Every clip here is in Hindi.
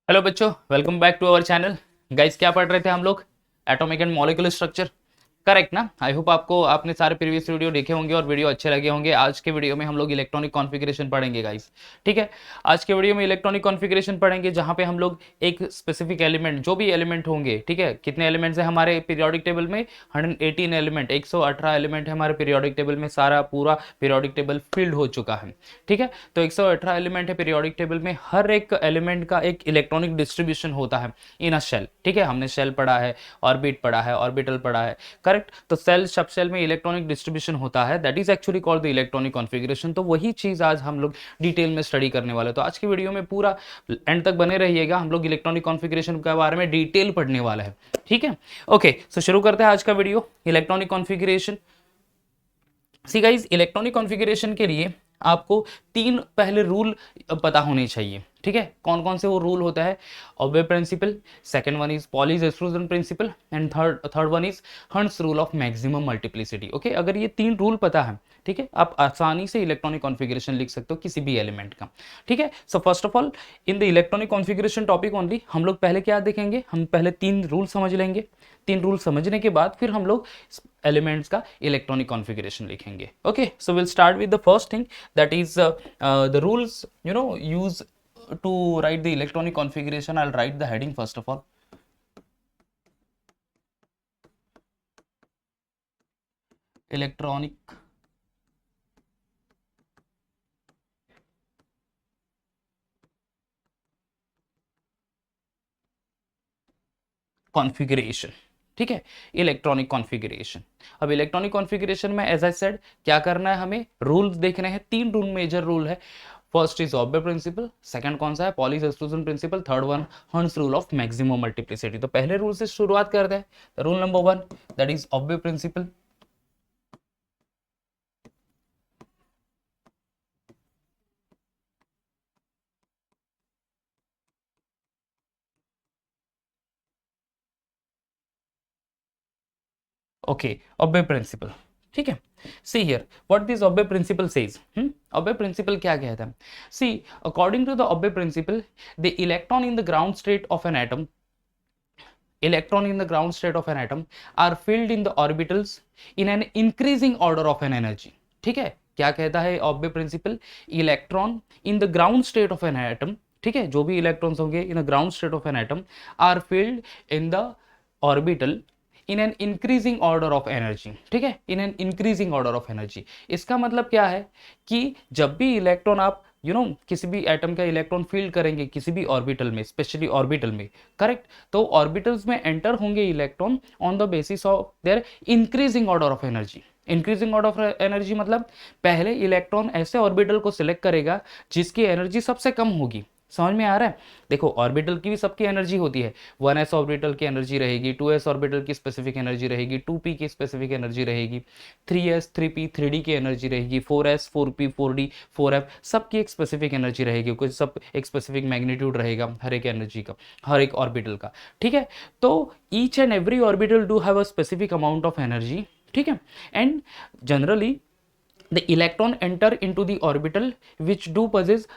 हेलो बच्चों, welcome back to our channel. Guys, क्या पढ़ रहे थे हम लोग? Atomic and molecular structure. Correct ना? आई होप आपको आपने सारे प्रीवियस वीडियो देखे होंगे और वीडियो अच्छे लगे होंगे। आज के वीडियो में हम लोग इलेक्ट्रॉनिक कॉन्फ़िगरेशन पढ़ेंगे गाइस। ठीक है, आज के वीडियो में इलेक्ट्रॉनिक कॉन्फ़िगरेशन पढ़ेंगे जहां पे हम लोग एक स्पेसिफिक एलिमेंट, जो भी एलिमेंट होंगे, ठीक है, कितने एलिमेंट्स हैं हमारे पीरियोडिक टेबल में? 118 एलिमेंट, 118 एलिमेंट है हमारे पीरियोडिक टेबल में। सारा पूरा पीरियोडिक टेबल फिल्ड हो चुका है। ठीक है, तो 118 एलिमेंट है पीरियोडिक टेबल में। हर एक एलिमेंट का एक इलेक्ट्रॉनिक डिस्ट्रीब्यूशन होता है इन अ शेल। ठीक है, हमने शेल पढ़ा है, ऑर्बिट पढ़ा है, ऑर्बिटल पढ़ा है। करेक्ट? तो सेल, सब सेल में इलेक्ट्रॉनिक डिस्ट्रीब्यूशन होता है, that is actually called the electronic configuration. तो वही चीज आज हम लोग डिटेल में स्टडी करने वाले हैं। तो आज की वीडियो में पूरा एंड तक बने रहिएगा, हम लोग इलेक्ट्रॉनिक कॉन्फ़िगरेशन के बारे में डिटेल पढ़ने वाला है। ठीक है, ओके, सो शुरू करते हैं आज का video, electronic configuration. See guys, electronic configuration के लिए आपको तीन पहले रूल पता होने चाहिए। ठीक है, कौन कौन से वो रूल होता है? Aufbau principle, second one is Pauli's exclusion principle, and third one is Hund's rule of maximum multiplicity. Okay, अगर ये तीन रूल पता है, ठीक है, आप आसानी से इलेक्ट्रॉनिक कॉन्फ़िगरेशन लिख सकते हो किसी भी एलिमेंट का। ठीक है, so first of all in the electronic configuration topic only हम लोग पहले क्या देखेंगे? हम पहले तीन रूल समझ लेंगे। तीन रूल समझने के बाद फिर हम लोग एलिमेंट्स का इलेक्ट्रॉनिक कॉन्फ़िगरेशन लिखेंगे। Okay, so will start with the first thing, that is the rules use to write the electronic configuration. I'll write the heading first of all. Electronic configuration. ठीक है, इलेक्ट्रॉनिक कॉन्फ़िगरेशन। अब इलेक्ट्रॉनिक कॉन्फ़िगरेशन में एज आई सेड क्या करना है, हमें रूल्स देखने हैं। तीन रूल, मेजर रूल है। First is Aufbau principle, second कौन सा है? Pauli's exclusion principle, third one Hund's rule of maximum multiplicity. तो पहले रूल से शुरुआत करते हैं। Rule number one, that is Aufbau principle. Okay, Aufbau principle. ठीक है, see here what this ऑब्वे principal says. Aufbau principle क्या कहता है? See, according to the Aufbau principle, the electron in the ground state of an atom, electron in the ground state of an atom are filled in the orbitals in an increasing order of an energy. ठीक है, क्या कहता है Aufbau principle? Electron in the ground state of an atom, ठीक है, जो भी इलेक्ट्रॉन्स होंगे in the ground state of an atom are filled in the orbital in an increasing order of energy. ठीक है, in an increasing order of energy. इसका मतलब क्या है कि जब भी इलेक्ट्रॉन आप किसी भी एटम का इलेक्ट्रॉन फील्ड करेंगे किसी भी ऑर्बिटल में, स्पेशली ऑर्बिटल में, करेक्ट, तो ऑर्बिटल्स में एंटर होंगे electron on the basis of their increasing order of energy. Increasing order of energy मतलब पहले इलेक्ट्रॉन ऐसे ऑर्बिटल को सिलेक्ट करेगा जिसकी एनर्जी सबसे कम होगी। समझ में आ रहा है? देखो, ऑर्बिटल की भी सबकी एनर्जी होती है। 1s ऑर्बिटल की एनर्जी रहेगी, 2s ऑर्बिटल की स्पेसिफिक एनर्जी रहेगी, 2p की स्पेसिफिक एनर्जी रहेगी, 3s 3p 3d की एनर्जी रहेगी, 4s 4p 4d 4f, सबकी एक स्पेसिफिक एनर्जी रहेगी, कुछ सब एक स्पेसिफिक मैग्नीट्यूड रहेगा हर एक एनर्जी का, हर एक ऑर्बिटल का। ठीक है, तो each and every orbital do have a specific amount of energy. ठीक है, and generally the electron enter into the orbital which do possess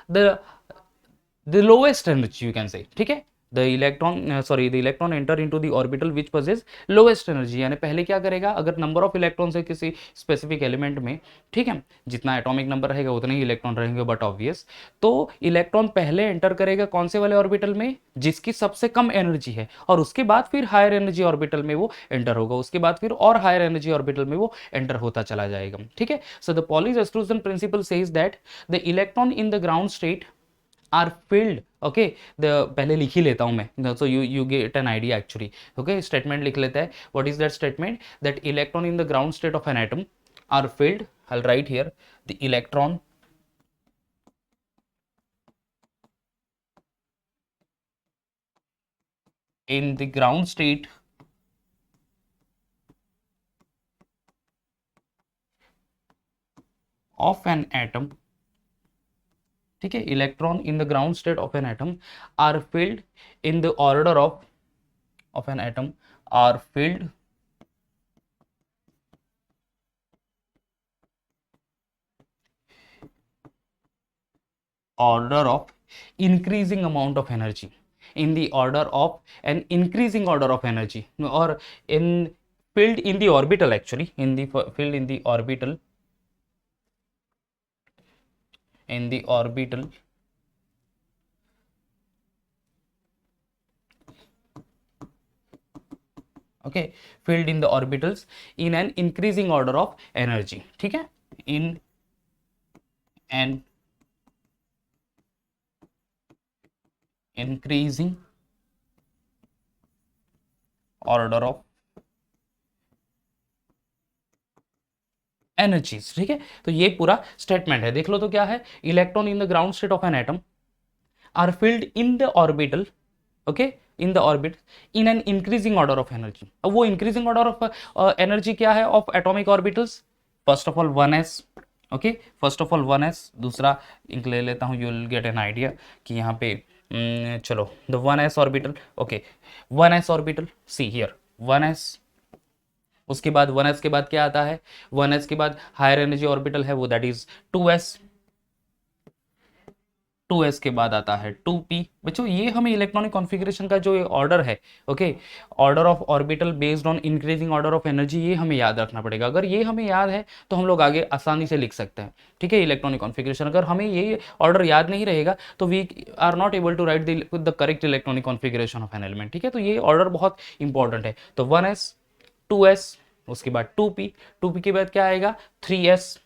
the lowest energy, you can say. ठीक है, the electron enter into the orbital which possess lowest energy। यानी पहले क्या करेगा, अगर नंबर ऑफ इलेक्ट्रॉन्स है किसी स्पेसिफिक एलिमेंट में, ठीक है, जितना एटॉमिक नंबर रहेगा उतने ही इलेक्ट्रॉन रहेंगे, बट ऑब्वियस, तो इलेक्ट्रॉन पहले एंटर करेगा कौन से वाले ऑर्बिटल में? जिसकी सबसे कम एनर्जी है, और उसके बाद फिर हायर एनर्जी ऑर्बिटल में वो एंटर होगा, उसके बाद फिर और हायर एनर्जी ऑर्बिटल में वो एंटर होता चला जाएगा। ठीक है, so the Pauli's exclusion principle says that the electron in the ground state are filled. Okay, the पहले लिख ही लेता हूं मैं, so you get an idea actually. Okay, statement लिख लेता है। What is that statement? That electron in the ground state of an atom are filled, I will write here, the electron in the ground state of an atom, ठीक है, electron in the ground state of an atom are filled in the order of an atom are filled order of increasing amount of energy. in the order of an increasing order of energy, or in filled in the orbital, actually in the filled in the orbital, in the orbital, okay, filled in the orbitals in an increasing order of energy, ठीक है, in an increasing order of energies, ठीक है। तो ये पूरा स्टेटमेंट है, देख लो तो क्या है, electron in the ground state of an atom are filled in the orbital, okay, in the orbit in an increasing order of energy. अब वो इंक्रीजिंग ऑर्डर ऑफ एनर्जी क्या है of atomic orbitals, first of all 1s, okay, first of all 1s, दूसरा इंक ले लेता हूँ, you will get an idea कि यहाँ पे चलो the 1s orbital, okay, 1s orbital, see here 1s, उसके बाद 1s के बाद क्या आता है, 1s के बाद हायर एनर्जी ऑर्बिटल है वो, दैट इज 2s, 2s के बाद आता है 2p। बच्चों ये हमें इलेक्ट्रॉनिक कॉन्फ़िगरेशन का जो ऑर्डर है, okay, order of orbital based on increasing order of energy, ये हमें याद रखना पड़ेगा। अगर ये हमें याद है तो हम लोग आगे आसानी से लिख सकते हैं, ठीक है, इलेक्ट्रॉनिक कॉन्फ़िगरेशन। अगर हमें ये ऑर्डर याद नहीं रहेगा तो we are not able to write the correct electronic configuration of an element, ठीक है। तो ये ऑर्डर बहुत इंपॉर्टेंट है। तो 1s, 2s, उसके बाद 2p, 2p के बाद क्या आएगा 3s,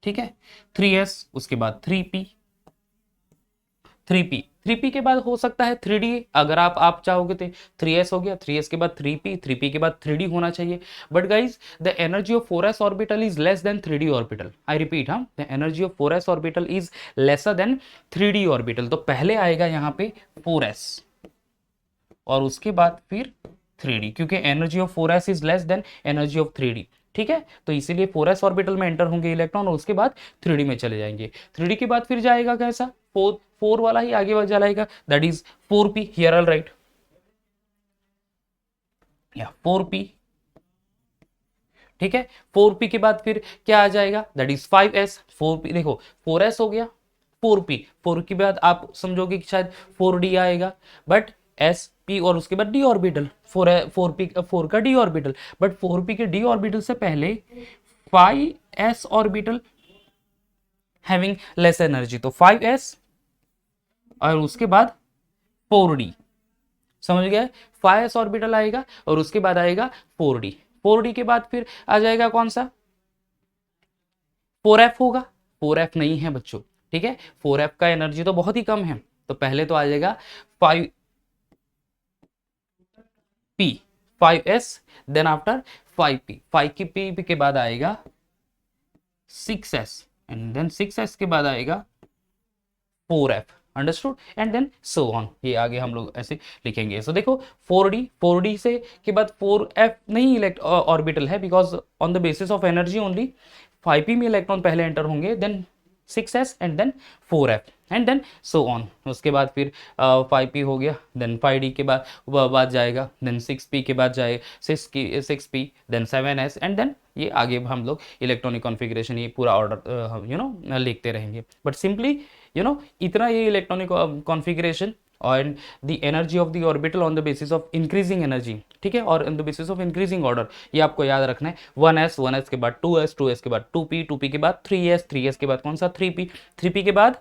ठीक है, 3s, उसके बाद 3p, 3p, 3p के बाद हो सकता है 3d, अगर आप चाहोगे तो 3s हो गया, 3s के बाद 3p, 3p के बाद 3d होना चाहिए। But guys the energy of 4s orbital is less than 3d orbital, I repeat, हाँ, the energy of 4s orbital is lesser than 3d orbital. तो पहले आएगा यहाँ पे 4s और उसके बाद फिर 3d, क्योंकि energy of 4s is less then energy of 3d, ठीक है। तो इसीलिए 4s ऑर्बिटल में एंटर होंगे इलेक्ट्रॉन और उसके बाद 3d में चले जाएंगे। 3d के बाद फिर जाएगा कैसा, 4 वाला ही आगे बढ़ जाएगा, that is 4p, here all right, या 4p, ठीक है। 4p के बाद फिर क्या आ जाएगा, दैट इज 5s, 4p, देखो 4s हो गया, 4p, 4 के बाद आप समझोगे कि शायद 4d आएगा, बट s p और उसके बाद d ऑर्बिटल, 4p 4 का d ऑर्बिटल, बट 4p के d ऑर्बिटल से पहले 5s orbital having less energy, तो 5s और उसके बाद 4d, समझ गए, 5s ऑर्बिटल आएगा और उसके बाद आएगा 4d, 4d के बाद फिर आ जाएगा कौन सा, 4f होगा, 4f नहीं है बच्चों, ठीक है, 4f का एनर्जी तो बहुत ही कम है, तो पहले तो आ जाएगा 5p, 5s, then after 5p, 5 की p के बाद आएगा 6s, एंड देन 6s के बाद आएगा 4f, understood, and then so on, ये आगे हम लोग ऐसे लिखेंगे। सो देखो 4d से के बाद 4f नहीं इलेक्ट ऑर्बिटल है, because on the basis of energy only 5p में इलेक्ट्रॉन पहले एंटर होंगे, then 6s and then 4f and then so on. उसके बाद फिर 5p हो गया, देन 5d के बाद जाएगा, देन 6p के बाद जाए 6p, then 7s and then ये आगे हम लोग इलेक्ट्रॉनिक कॉन्फ़िगरेशन ये पूरा ऑर्डर लिखते रहेंगे। बट सिंपली इतना ये इलेक्ट्रॉनिक कॉन्फ़िगरेशन और the energy of the orbital on the basis of increasing energy, ठीक है, और on the basis of increasing order, ये आपको याद रखना है। 1s के बाद 2s के बाद 2p के बाद 3s के बाद कौन सा 3p के बाद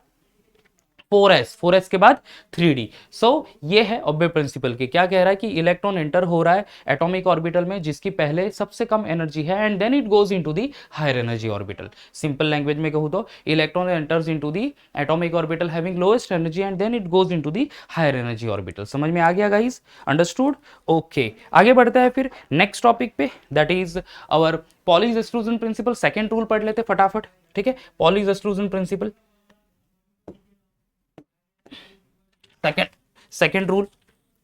4s के बाद 3d। सो ये है ऑब्बे प्रिंसिपल के, क्या कह रहा है कि इलेक्ट्रॉन एंटर हो रहा है एटॉमिक ऑर्बिटल में जिसकी पहले सबसे कम एनर्जी है and then it goes into the higher energy orbital. Simple language में कहूँ तो electron enters into the atomic orbital having lowest energy and then it goes into the higher energy orbital. समझ में आ गया गाइस, अंडरस्टूड, ओके। आगे बढ़ते हैं फिर नेक्स्ट टॉपिक पे, that is our Pauli's exclusion principle. Second rule पढ़ लेते फटाफट, ठीक है, Pauli's exclusion principle, second rule,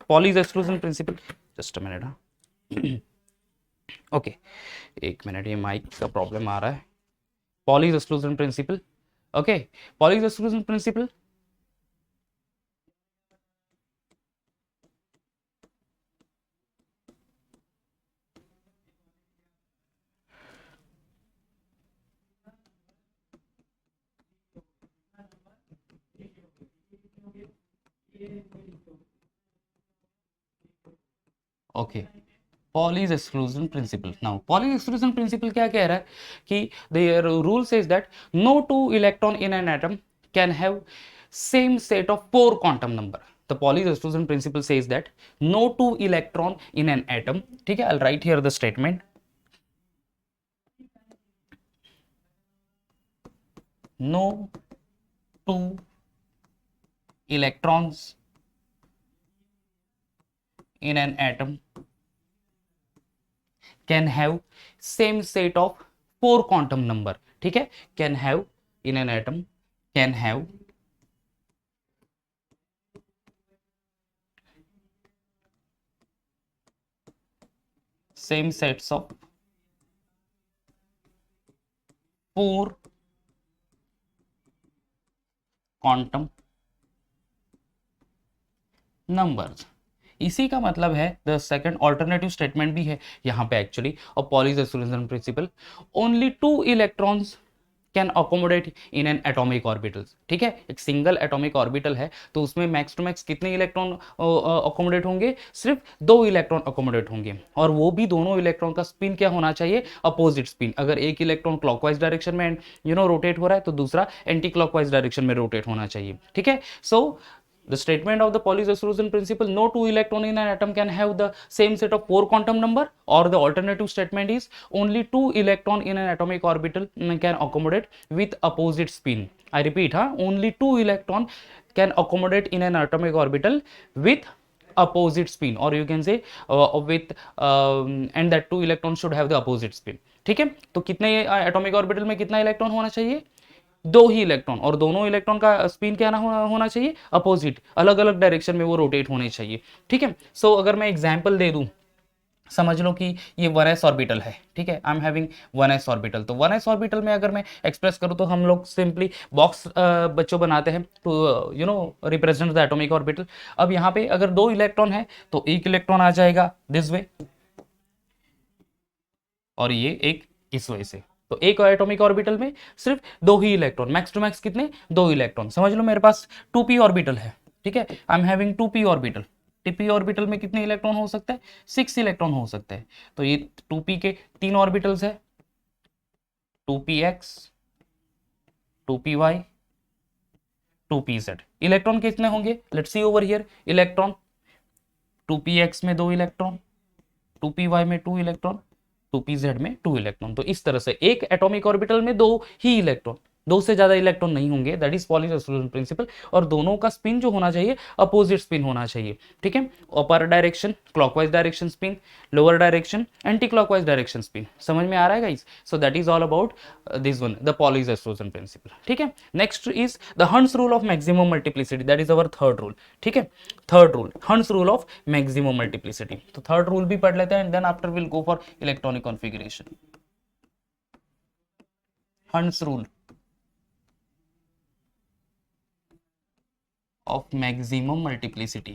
Pauli's exclusion principle. Just a minute, हाँ, ओके, एक मिनट, ये माइक का प्रॉब्लम आ रहा है। Pauli's exclusion principle, okay, Pauli's exclusion principle, okay, Pauli's exclusion principle. Now, Pauli's exclusion principle क्या कह रहा है कि the rule says that no two electron in an atom can have same set of four quantum number. The Pauli's exclusion principle says that no two electron in an atom. ठीक है, I'll write here the statement. No two electrons in an atom can have same set of four quantum number. ठीक है, can have in an atom can have same sets of four quantum numbers. इसी का मतलब है द सेकंड ऑल्टरनेटिव स्टेटमेंट भी है यहाँ पे एक्चुअली और Pauli's exclusion principal, only two electrons can accommodate in an atomic orbital. ठीक है, एक सिंगल एटॉमिक ऑर्बिटल है तो उसमें मैक्स टू मैक्स कितने इलेक्ट्रॉन अकोमोडेट होंगे? सिर्फ 2 इलेक्ट्रॉन अकोमोडेट होंगे, और वो भी दोनों इलेक्ट्रॉन का स्पिन क्या होना चाहिए? Opposite spin. अगर एक इलेक्ट्रॉन क्लॉकवाइज डायरेक्शन में रोटेट हो रहा है तो दूसरा एंटी क्लॉकवाइज डायरेक्शन में रोटेट होना चाहिए. ठीक है, सो the statement of the Pauli's exclusion principle, no two electron in an atom can have the same set of four quantum number, or the alternative statement is only two electron in an atomic orbital can accommodate with opposite spin. I repeat, only two electron can accommodate in an atomic orbital with opposite spin, or you can say with and that two electrons should have the opposite spin. ठीक है, तो कितने एटॉमिक ऑर्बिटल में कितना इलेक्ट्रॉन होना चाहिए? 2 ही इलेक्ट्रॉन, और दोनों इलेक्ट्रॉन का स्पिन क्या होना चाहिए? अपोजिट, अलग अलग डायरेक्शन में वो रोटेट होने चाहिए. ठीक है, सो अगर मैं एग्जांपल दे दूं, समझ लो कि ये 1s ऑर्बिटल है. ठीक है, आई एम हैविंग 1s ऑर्बिटल. तो 1s ऑर्बिटल में अगर मैं एक्सप्रेस करूं तो हम लोग सिंपली बॉक्स बच्चों बनाते हैं to represent the atomic orbital. अब यहाँ पे अगर 2 इलेक्ट्रॉन है तो एक इलेक्ट्रॉन आ जाएगा दिस वे, और ये एक इस वे से. तो एक एटॉमिक ऑर्बिटल में सिर्फ 2 ही इलेक्ट्रॉन, मैक्स टू मैक्स कितने? 2 इलेक्ट्रॉन. समझ लो मेरे पास 2p ऑर्बिटल है. ठीक है, आई am having 2p orbital. 2p orbital में कितने इलेक्ट्रॉन हो सकते हैं? 6 इलेक्ट्रॉन हो सकते हैं. तो ये 2p के 3 ऑर्बिटल्स है, 2px, 2py, 2pz. इलेक्ट्रॉन कितने होंगे? Let's see over here. Electron 2px में 2 इलेक्ट्रॉन, 2py में 2 इलेक्ट्रॉन, 2pz में 2 इलेक्ट्रॉन. तो इस तरह से एक एटॉमिक ऑर्बिटल में 2 ही इलेक्ट्रॉन, 2 से ज्यादा इलेक्ट्रॉन नहीं होंगे. That is Pauli's exclusion principal. और दोनों का स्पिन जो होना चाहिए अपोजिट स्पिन होना चाहिए. ठीक है, upper direction clockwise direction spin, lower direction anti clockwise direction spin. समझ में आ रहा है guys? So that is all about this one, the Pauli's exclusion principle. ठीक है, next is the Hund's rule of maximum multiplicity. That is our third rule. ठीक है, third rule, Hund's rule of maximum multiplicity. तो थर्ड रूल भी पढ़ लेते हैं and then after will go for electronic configuration. Hund's rule of maximum multiplicity.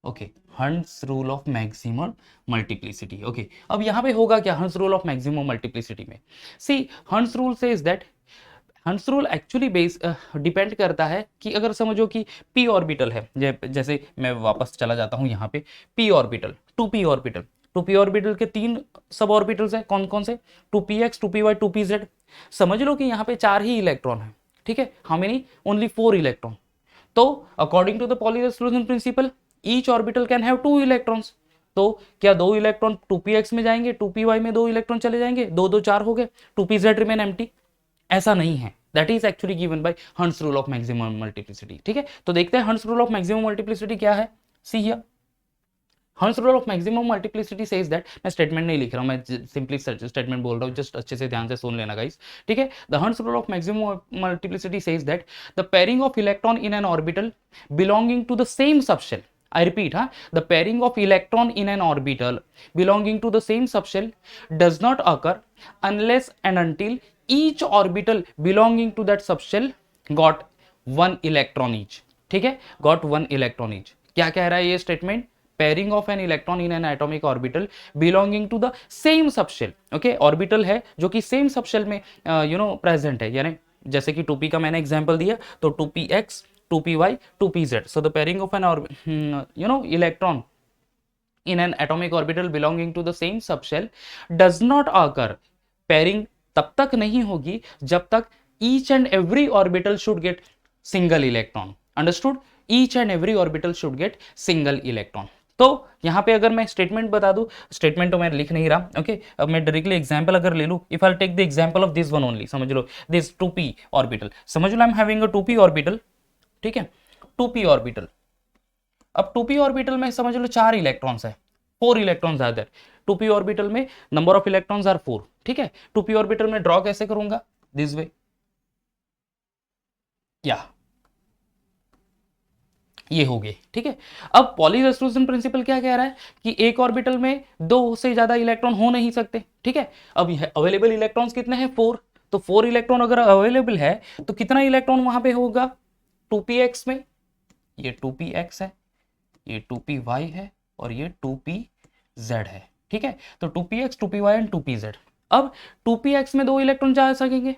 Okay, Hund's rule of maximum multiplicity. Okay, अब यहाँ पे होगा क्या हंस रूल ऑफ मैक्सिमम मल्टीप्लिसिटी में? सी, हंस रूल सेज दैट, हंस रूल एक्चुअली बेस डिपेंड करता है कि अगर समझो कि p ऑर्बिटल है, जैसे मैं वापस चला जाता हूँ यहाँ पे, p orbital, 2p orbital. 2p orbital के 3 सब ऑर्बिटल्स हैं. कौन कौन से? 2px, 2py, 2pz. समझ लो कि यहाँ पे 4 ही इलेक्ट्रॉन है. ठीक है, हाउ मेनी? Only 4 electron. तो according to the Pauli's exclusion principle each orbital can have 2 electrons. तो क्या 2 इलेक्ट्रॉन 2px में जाएंगे, 2py में 2 इलेक्ट्रॉन चले जाएंगे, 2 2 4 हो गए, 2pz रिमेन एम्प्टी? ऐसा नहीं है. That is actually given by हंस रूल ऑफ मैक्सिमम मल्टीप्लिसिटी. ठीक है, तो देखते हैं हंस रूल ऑफ मैक्सिमम मल्टीप्लिसिटी क्या है. सी हियर, हंस rule of maximum multiplicity says that, मैं स्टेटमेंट नहीं लिख रहा हूं, मैं सिंपली स्टेटमेंट बोल रहा हूं, जस्ट अच्छे से ध्यान से सुन लेना गाइस. ठीक है, the Hund's rule of maximum multiplicity says that the pairing of electron in an orbital belonging to the same subshell. I repeat, the pairing of electron in an orbital belonging to the same subshell does not occur unless and until each orbital belonging to that subshell got 1 electron each. ठीक है, got 1 electron each. क्या कह रहा है ये statement? pairing of an electron in an atomic orbital belonging to the same subshell. Okay, orbital है जो कि same subshell में present है, यानी जैसे कि 2p का मैंने एग्जांपल दिया, तो 2px 2py 2pz. So the pairing of an electron in an atomic orbital belonging to the same subshell does not occur. Pairing तब तक नहीं होगी जब तक each and every orbital should get single electron. Understood? Each and every orbital should get single electron. तो यहां पे अगर मैं स्टेटमेंट बता दूं, स्टेटमेंट तो मैं लिख नहीं रहा, ओके अब मैं डायरेक्टली एग्जांपल अगर ले लूं, if I take the example of this one only, समझ लो दिस 2p ऑर्बिटल, समझ लो I am having a 2p orbital, ठीक है 2p ऑर्बिटल. अब 2p ऑर्बिटल में समझ लो 4 इलेक्ट्रॉन्स है, 4 electrons are there. 2p orbital में नंबर ऑफ इलेक्ट्रॉन्स आर 4, ठीक है. 2p ऑर्बिटल में ड्रॉ कैसे करूंगा, दिस वे, या ये हो गए, ठीक है. अब पॉलीज एक्सक्लूजन प्रिंसिपल क्या कह रहा है कि एक ऑर्बिटल में 2 से ज्यादा इलेक्ट्रॉन हो नहीं सकते, ठीक है. अब अवेलेबल इलेक्ट्रॉन्स कितने हैं, 4. तो 4 इलेक्ट्रॉन अगर अवेलेबल है तो कितना इलेक्ट्रॉन वहां पे होगा, 2px में, ये 2px है, ये 2py है और ये 2pz है, ठीक है. तो 2px 2py एंड 2pz. अब 2px में 2 इलेक्ट्रॉन जा सकेंगे,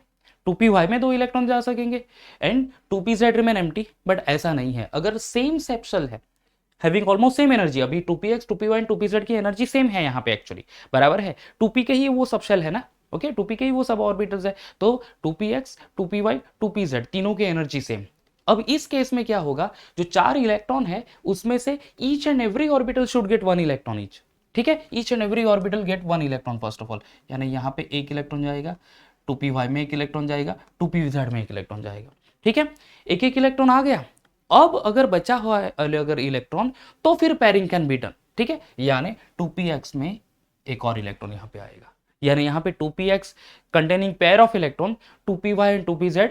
2py में 2 इलेक्ट्रॉन जा सकेंगे and 2pz remain empty. But ऐसा नहीं है, अगर सेम सेप्शल है हैविंग ऑलमोस्ट सेम एनर्जी, अभी 2px 2py एंड 2pz की एनर्जी सेम है यहाँ पे, एक्चुअली बराबर है, 2p के ही वो सबशेल है ना, ओके 2p के ही वो सब ऑर्बिटल्स है, तो 2px 2py 2pz तीनों की एनर्जी सेम. अब इस केस में क्या होगा, जो 4 इलेक्ट्रॉन है उसमें से each and every orbital should get 1 electron each, ठीक है. Each and every orbital get 1 electron first of all, यानी यहाँ पे 1 इलेक्ट्रॉन जाएगा, 2py में 1 इलेक्ट्रॉन जाएगा, 2pz में 1 इलेक्ट्रॉन जाएगा, ठीक है. एक एक इलेक्ट्रॉन आ गया. अब अगर बचा हुआ है अगर इलेक्ट्रॉन तो फिर पेयरिंग कैन बी डन, ठीक है. यानी 2px में एक और इलेक्ट्रॉन यहाँ पे आएगा, यानी यहाँ पे 2px containing pair of electron, 2py and 2pz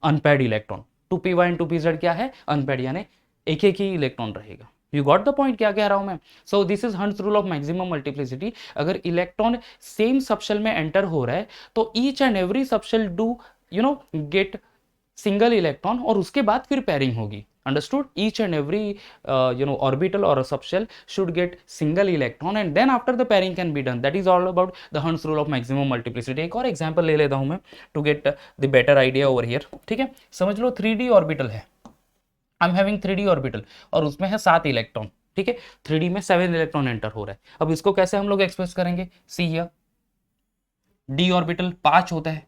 unpaired electron, 2py and 2pz क्या है, अनपेयर्ड, यानी एक एक ही इलेक्ट्रॉन रहेगा. यू गॉट द पॉइंट क्या कह रहा हूं मैं. So this is hunts rule of maximum multiplicity. अगर इलेक्ट्रॉन सेम सबशेल में एंटर हो रहा है तो each and every subshell do get single electron और उसके बाद फिर पेयरिंग होगी. Understood? Each and every orbital और subshell should get single electron and then after the pairing can be done. That is all about the Hund's rule of maximum multiplicity. एक और एग्जांपल ले लेता हूं मैं to get the better idea over here, ठीक है. समझ लो 3D ऑर्बिटल है, आई एम हैविंग 3D ऑर्बिटल और उसमें है 7 इलेक्ट्रॉन, ठीक है. 3D में 7 इलेक्ट्रॉन एंटर हो रहा है. अब इसको कैसे हम लोग एक्सप्रेस करेंगे, सी हियर D ऑर्बिटल 5 होता है,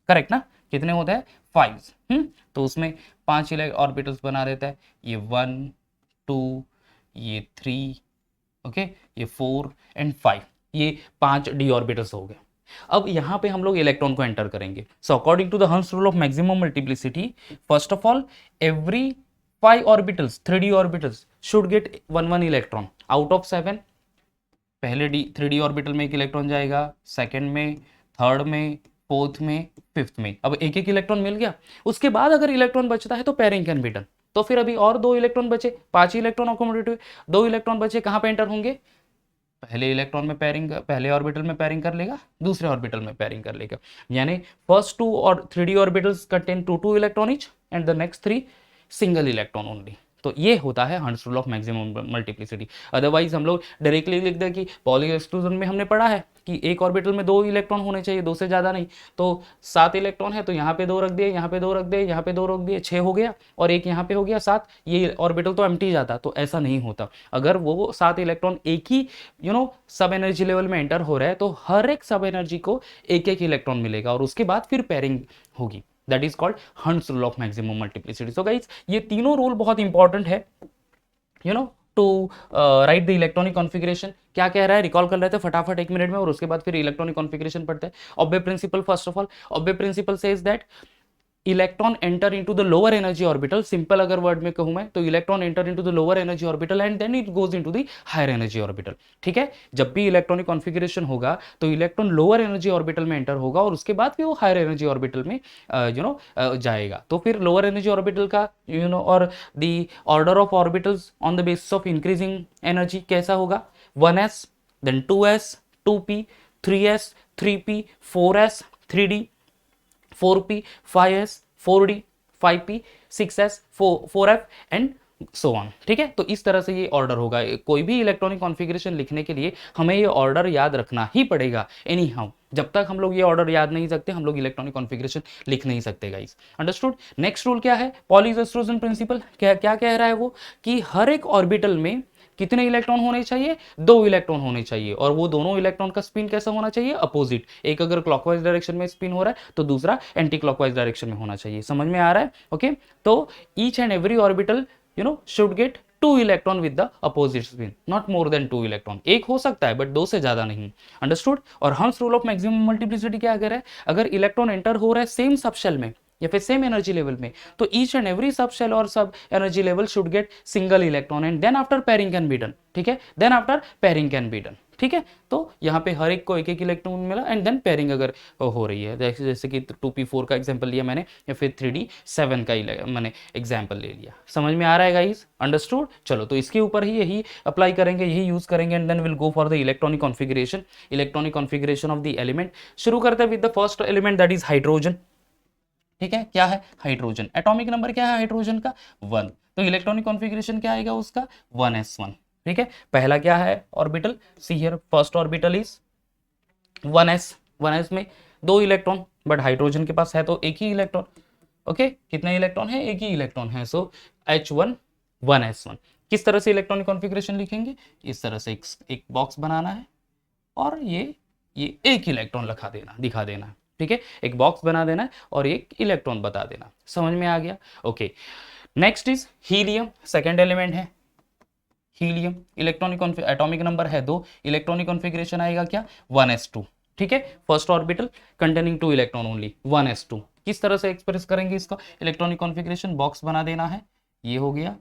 करेक्ट ना, कितने होते हैं 5, तो उसमें 5 ऑर्बिटल्स बना देता है, ये 1 2 ये 3, ओके ये 4 एंड 5, ये 5 D ऑर्बिटल्स हो गए. अब यहाँ पे हम लोग इलेक्ट्रॉन को एंटर करेंगे. So according to the Hund's rule of maximum multiplicity, first of all every 5 orbitals 3D orbitals should get 1 electron out of 7. पहले 3D ऑर्बिटल में 1 इलेक्ट्रॉन जाएगा, सेकंड में, थर्ड में, फोर्थ में, फिफ्थ में. अब एक एक इलेक्ट्रॉन मिल गया. उसके बाद अगर इलेक्ट्रॉन बचता है तो पेयरिंग कैन बी डन. तो फिर अभी और 2 इलेक्ट्रॉन बचे, 5 इलेक्ट्रॉन अकोमोडेट हुए, 2 इलेक्ट्रॉन बचे, कहाँ पे एंटर होंगे, पहले इलेक्ट्रॉन में पेयरिंग, पहले ऑर्बिटल में पेयरिंग कर लेगा, दूसरे ऑर्बिटल में पेयरिंग कर लेगा. यानी फर्स्ट 2 और 3D orbitals contain 2 electron each and the next 3 single electron only. तो ये होता है hunts rule of maximum multiplicity. Otherwise हम लोग डायरेक्टली लिख दें कि पॉली एक्सक्लूजन में हमने पढ़ा है कि एक ऑर्बिटल में 2 इलेक्ट्रॉन होने चाहिए, 2 से ज़्यादा नहीं. तो 7 इलेक्ट्रॉन है तो यहाँ पे 2 रख दिए, यहाँ पे 2 रख दिए, यहाँ पे 2 रख दिए, 6 हो गया और एक यहाँ पे हो गया 7. ये ऑर्बिटल तो एम्प्टी जाता. तो ऐसा नहीं होता. अगर वो 7 इलेक्ट्रॉन एक ही सब एनर्जी लेवल में एंटर हो रहा है तो हर एक सब एनर्जी को एक एक इलेक्ट्रॉन मिलेगा और उसके बाद फिर पेयरिंग होगी. That is called Hund's rule of maximum multiplicity. So guys, ये तीनों रूल बहुत इंपॉर्टेंट है to write the electronic configuration. क्या कह रहा है रिकॉल कर लेते हैं फटाफट 1 मिनट में और उसके बाद फिर इलेक्ट्रॉनिक कॉन्फ़िगरेशन पढ़ते हैं. Aufbau principle, first of all Aufbau principle says that electron enter into the lower energy orbital. Simple अगर वर्ड में कहूं मैं तो electron enter into the lower energy orbital and then it goes into the higher energy orbital. ठीक है, जब भी इलेक्ट्रॉनिक कॉन्फ़िगरेशन होगा तो इलेक्ट्रॉन लोअर एनर्जी ऑर्बिटल में एंटर होगा और उसके बाद फिर वो हायर एनर्जी ऑर्बिटल में जाएगा. तो फिर लोअर एनर्जी ऑर्बिटल का और the order of orbitals on the basis of increasing energy कैसा होगा, 1s then 2s 2p 3s 3p 4s 3d 4p 5s 4d 5p 6s 4f and so on, ठीक है। तो इस तरह से ये ऑर्डर होगा। कोई भी इलेक्ट्रॉनिक कॉन्फ़िगरेशन लिखने के लिए हमें ये ऑर्डर याद रखना ही पड़ेगा एनी हाउ। जब तक हम लोग ये ऑर्डर याद नहीं सकते हम लोग इलेक्ट्रॉनिक कॉन्फ़िगरेशन लिख नहीं सकते गाइस, अंडरस्टूड। नेक्स्ट रूल क्या है, पॉलीज एस्ट्रोजन प्रिंसिपल। क्या क्या कह रहा है वो, कि हर एक ऑर्बिटल में कितने इलेक्ट्रॉन होने चाहिए, 2 इलेक्ट्रॉन होने चाहिए, और वो दोनों इलेक्ट्रॉन का स्पिन कैसा होना चाहिए, अपोजिट। एक अगर क्लॉकवाइज डायरेक्शन में स्पिन हो रहा है तो दूसरा एंटी क्लॉकवाइज डायरेक्शन में होना चाहिए। समझ में आ रहा है, ओके। तो each and every orbital should gate 2 electron with the opposite spin, not more than 2 electron. एक हो सकता है बट 2 से ज्यादा नहीं, अंडरस्टूड। और hums rule of maximum multiplicity क्या कह रहा है, अगर इलेक्ट्रॉन एंटर हो रहा है सेम सब शेल में या फिर सेम एनर्जी लेवल में, तो each and every sub shell or sub energy level should get single electron and then after pairing can be done, ठीक है, then after pairing can be done, ठीक है। तो यहाँ पे हर एक को एक एक इलेक्ट्रॉन मिला एंड देन पेयरिंग अगर हो रही है, जैसे कि 2p4 का एग्जांपल लिया मैंने, या फिर 3d7 का मैंने एग्जांपल ले लिया। समझ में आ रहा है गाइस, अंडरस्टूड। चलो तो इसके ऊपर ही यही अप्लाई करेंगे, यही यूज करेंगे and then will go for the electronic configuration of the element. शुरू करते हैं with the first element that is hydrogen, ठीक है। क्या है, हाइड्रोजन। एटॉमिक नंबर क्या है हाइड्रोजन का, 1। तो इलेक्ट्रॉनिक कॉन्फ़िगरेशन क्या आएगा उसका, 1s1, ठीक है। पहला क्या है orbital, see here first orbital is 1s। 1s में 2 इलेक्ट्रॉन, बट हाइड्रोजन के पास है तो एक ही इलेक्ट्रॉन, ओके। कितने इलेक्ट्रॉन है, एक ही इलेक्ट्रॉन है, सो H1 1s1। किस तरह से इलेक्ट्रॉनिक कॉन्फ़िगरेशन लिखेंगे, इस तरह से एक बॉक्स बनाना है और ये एक इलेक्ट्रॉन दिखा देना, ठीक है। एक बॉक्स बना देना है और एक इलेक्ट्रॉन बता देना। समझ में आ गया, okay. Next is helium, second element है हीलियम। इलेक्ट्रॉनिक एटॉमिक नंबर है 2, इलेक्ट्रॉनिक कॉन्फ़िगरेशन आएगा क्या, 1s2, ठीक है। First orbital containing 2 electron only, 1s2। किस तरह से एक्सप्रेस करेंगे इसका इलेक्ट्रॉनिक कॉन्फ़िगरेशन, बॉक्स बना देना है, ये हो गया,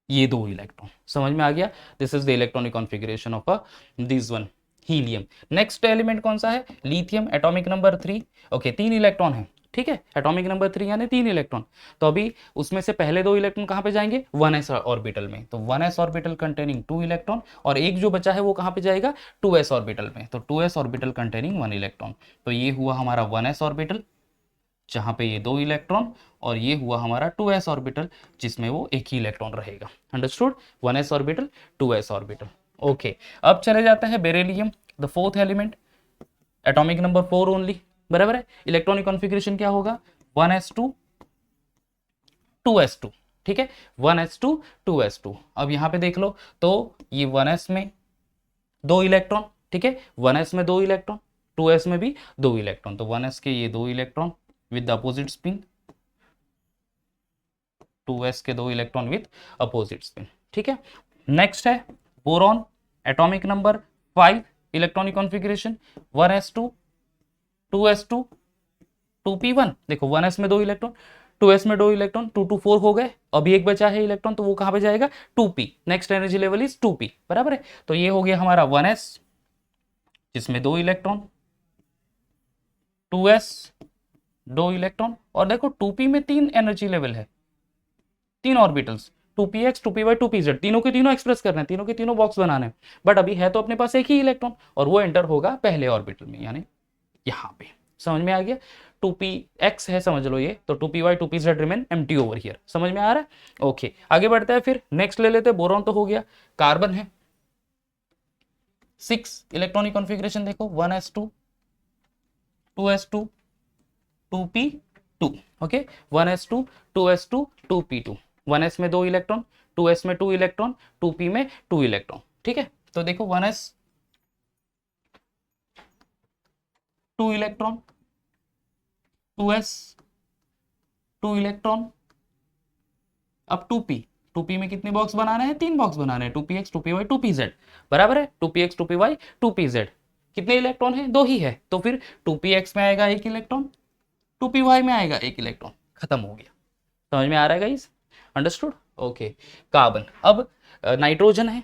ये 2 इलेक्ट्रॉन। समझ में आ गया, this is the electronic configuration of this one helium. Next element कौन सा है, lithium, atomic number 3, okay. 3 electron है, ठीक है, एटॉमिक नंबर 3 यानी 3 इलेक्ट्रॉन। तो अभी उसमें से पहले 2 इलेक्ट्रॉन कहाँ पे जाएंगे, 1s ऑर्बिटल में। तो 1s ऑर्बिटल कंटेनिंग 2 इलेक्ट्रॉन, और एक जो बचा है वो कहाँ पे जाएगा, 2s ऑर्बिटल में। तो 2s ऑर्बिटल कंटेनिंग 1 इलेक्ट्रॉन। तो ये हुआ हमारा 1s ऑर्बिटल जहाँ पे ये 2 इलेक्ट्रॉन, और ये हुआ हमारा 2s ऑर्बिटल जिसमें वो एक ही इलेक्ट्रॉन रहेगा, understood. 1s orbital 2s orbital, okay. अब चले जाते हैं beryllium, the fourth element, atomic number 4 only, बराबर है। इलेक्ट्रॉनिक कॉन्फ़िगरेशन क्या होगा, 1s2 2s2, ठीक है, 1s2 2s2। अब यहाँ पे देख लो, तो ये 1s में 2 इलेक्ट्रॉन, ठीक है, 1s में 2 इलेक्ट्रॉन, 2s में भी 2 इलेक्ट्रॉन। तो 1s के ये 2 electron with opposite spin, 2s के 2 इलेक्ट्रॉन विद अपोजिट स्पिन, ठीक है। नेक्स्ट है boron, atomic number 5, electronic configuration 1s2 2s2 2p1। देखो 1s में 2 इलेक्ट्रॉन, 2s में 2 इलेक्ट्रॉन, 2 2 4 हो गए, अभी एक बचा है इलेक्ट्रॉन, तो वो कहां पे जाएगा, 2p। Next energy level is 2p, बराबर है। तो ये हो गया हमारा 1s जिसमें 2 इलेक्ट्रॉन, 2s 2 इलेक्ट्रॉन, और देखो 2p में 3 एनर्जी लेवल है, 3 ऑर्बिटल्स, 2px 2py 2pz, तीनों के तीनों एक्सप्रेस करना है, तीनों के तीनों बॉक्स बनाने हैं। बट अभी है तो अपने पास एक ही इलेक्ट्रॉन, और वो एंटर होगा पहले ऑर्बिटल में, यानी यहाँ पे। समझ में आ गया, 2px है समझ लो ये, तो 2py 2pz remain empty over here. समझ में आ रहा है, ओके। आगे बढ़ते हैं, फिर नेक्स्ट ले लेते हैं, बोरॉन तो हो गया। कार्बन है 6, इलेक्ट्रॉनिक कॉन्फ़िगरेशन देखो 1s2 2s2 2p2, okay, 1s2 2s2 2p2। 1s में 2 इलेक्ट्रॉन, 2s में 2 इलेक्ट्रॉन, 2p में 2 इलेक्ट्रॉन, ठीक है। तो देखो 1s 2 इलेक्ट्रॉन, 2s 2 इलेक्ट्रॉन, अब 2p में कितने बॉक्स बनाने हैं, 3 बॉक्स बनाने हैं, 2px 2py 2pz, बराबर है। 2px 2py 2pz, कितने इलेक्ट्रॉन है, 2 ही है, तो फिर 2px में आएगा 1 इलेक्ट्रॉन, 2py में आएगा 1 इलेक्ट्रॉन, खत्म हो गया। समझ में आ रहा है गाइस, अंडरस्टूड, ओके। कार्बन, अब नाइट्रोजन है,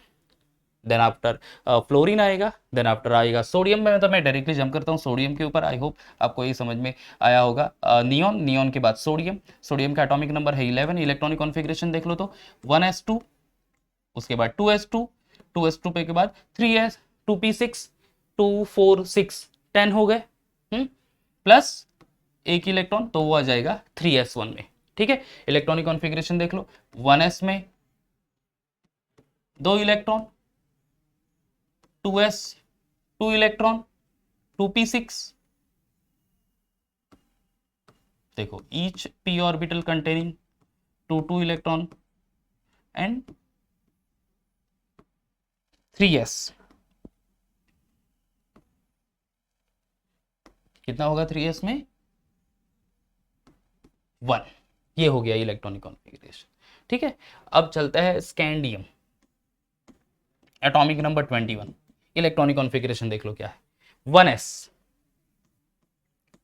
देन आफ्टर फ्लोरीन आएगा, देन आफ्टर आएगा सोडियम में, तो मैं डायरेक्टली जंप करता हूँ सोडियम के ऊपर। आई होप आपको ये समझ में आया होगा। नियॉन, नियॉन के बाद सोडियम, सोडियम का एटॉमिक नंबर है 11, इलेक्ट्रॉनिक कॉन्फ़िगरेशन देख लो तो 1s2, उसके बाद 2s2, 2s2 पे के बाद 3s 2p6 2 4 6 10 हो गए, प्लस एक इलेक्ट्रॉन, तो वो आ जाएगा 3s1 में, ठीक है, इलेक्ट्रॉनिक कॉन्फ़िगरेशन देख लो, 1s में 2 इलेक्ट्रॉन, 2s 2 इलेक्ट्रॉन, 2p6, देखो each p orbital containing 2 electron and 3s, कितना होगा 3s में 1, ये हो गया इलेक्ट्रॉनिक कॉन्फ़िगरेशन। ठीक है, अब चलता है scandium, atomic number 21, electronic configuration देख लो क्या है, 1s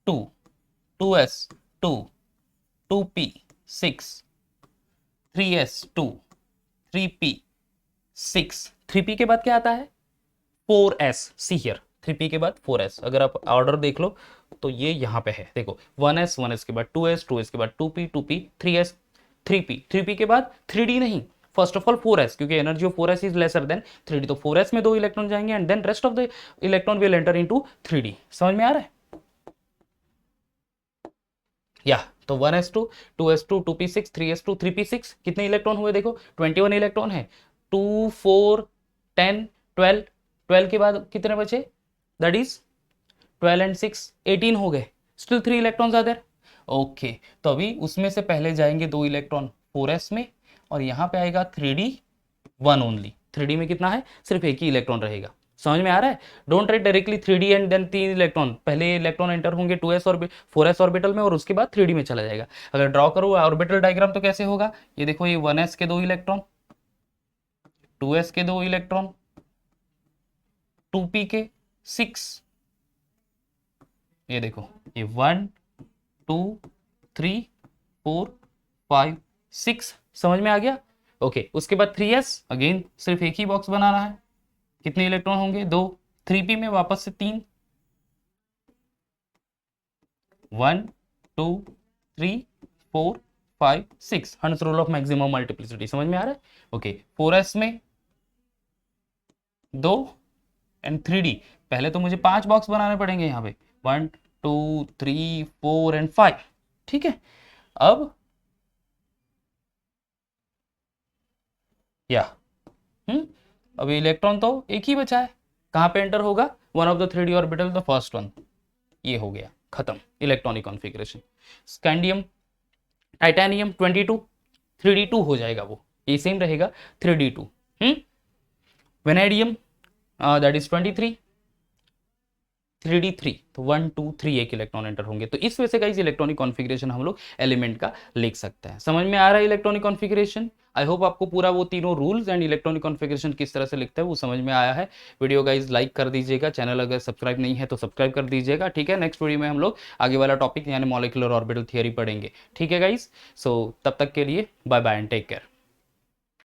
2, 2s 2, 2p 6, 3s 2, 3p 6, 3p के बाद क्या आता है 4s, सी हियर 3p के बाद 4s, अगर आप ऑर्डर देख लो तो ये यहाँ पे है, देखो 1s 1s के बाद 2s 2s के बाद 2p 2p 3s 3p 3p के बाद 3d नहीं, फर्स्ट ऑफ ऑल 4s, क्योंकि energy of 4s is lesser than 3d, तो 4s में 2 इलेक्ट्रॉन जाएंगे and then rest of the electron will enter into 3d। समझ में आ रहा है या? तो 1s2 2s2 2p6 3s2 3p6, कितने इलेक्ट्रॉन हुए देखो 21 इलेक्ट्रॉन है, 2 4 10 12, 12 के बाद कितने बचे, दैट इज 12 एंड 6 18 हो गए, still 3 electrons are there. Okay, तो अभी उसमें से पहले जाएंगे 2 इलेक्ट्रॉन 4s में और यहाँ पे आएगा 3d 1 ओनली, 3d में कितना है, सिर्फ एक ही इलेक्ट्रॉन रहेगा। समझ में आ रहा है? Don't write directly 3d and then 3 electron, पहले इलेक्ट्रॉन एंटर होंगे 2s और 4s ऑर्बिटल में और उसके बाद 3d में चला जाएगा। अगर ड्रॉ करो ऑर्बिटल डायग्राम तो कैसे होगा, ये देखो ये 1s के 2 इलेक्ट्रॉन, 2s के 2 इलेक्ट्रॉन, 2p के 6, ये देखो ये 1 2 3 4 5 6, समझ में आ गया? ओके, उसके बाद 3s, अगेन सिर्फ एक ही बॉक्स बनाना है, कितने इलेक्ट्रॉन होंगे 2, 3p में वापस से 3, 1 2 3 4 5 6, हंस रूल ऑफ मैक्सिमम मल्टीप्लिसिटी, समझ में आ रहा है? ओके, 4s में 2 एंड 3d, पहले तो मुझे 5 बॉक्स बनाने पड़ेंगे यहाँ पे, 1 2 3 4 एंड 5। ठीक है, अब या अभी इलेक्ट्रॉन तो एक ही बचा है, कहाँ पे एंटर होगा, one of the 3d orbital, the first one, ये हो गया खत्म electronic configuration. Scandium titanium 22 3d2 हो जाएगा, वो ये सेम रहेगा 3d2। Vanadium that is 23 3d3, तो 1 2 3 एक इलेक्ट्रॉन एंटर होंगे, तो इस वजह से गाइस इलेक्ट्रॉनिक कॉन्फ़िगरेशन हम लोग एलिमेंट का लिख सकते हैं। समझ में आ रहा है इलेक्ट्रॉनिक कॉन्फ़िगरेशन? आई होप आपको पूरा वो तीनों रूल्स एंड इलेक्ट्रॉनिक कॉन्फ़िगरेशन किस तरह से लिखता है वो समझ में आया है। वीडियो गाइस लाइक कर दीजिएगा, चैनल अगर सब्सक्राइब नहीं है तो सब्सक्राइब कर दीजिएगा। ठीक है, नेक्स्ट वीडियो में हम लोग आगे वाला टॉपिक यानी मॉलिक्यूलर ऑर्बिटल थियरी पढ़ेंगे। ठीक है गाइस, सो तब तक के लिए bye bye and take care.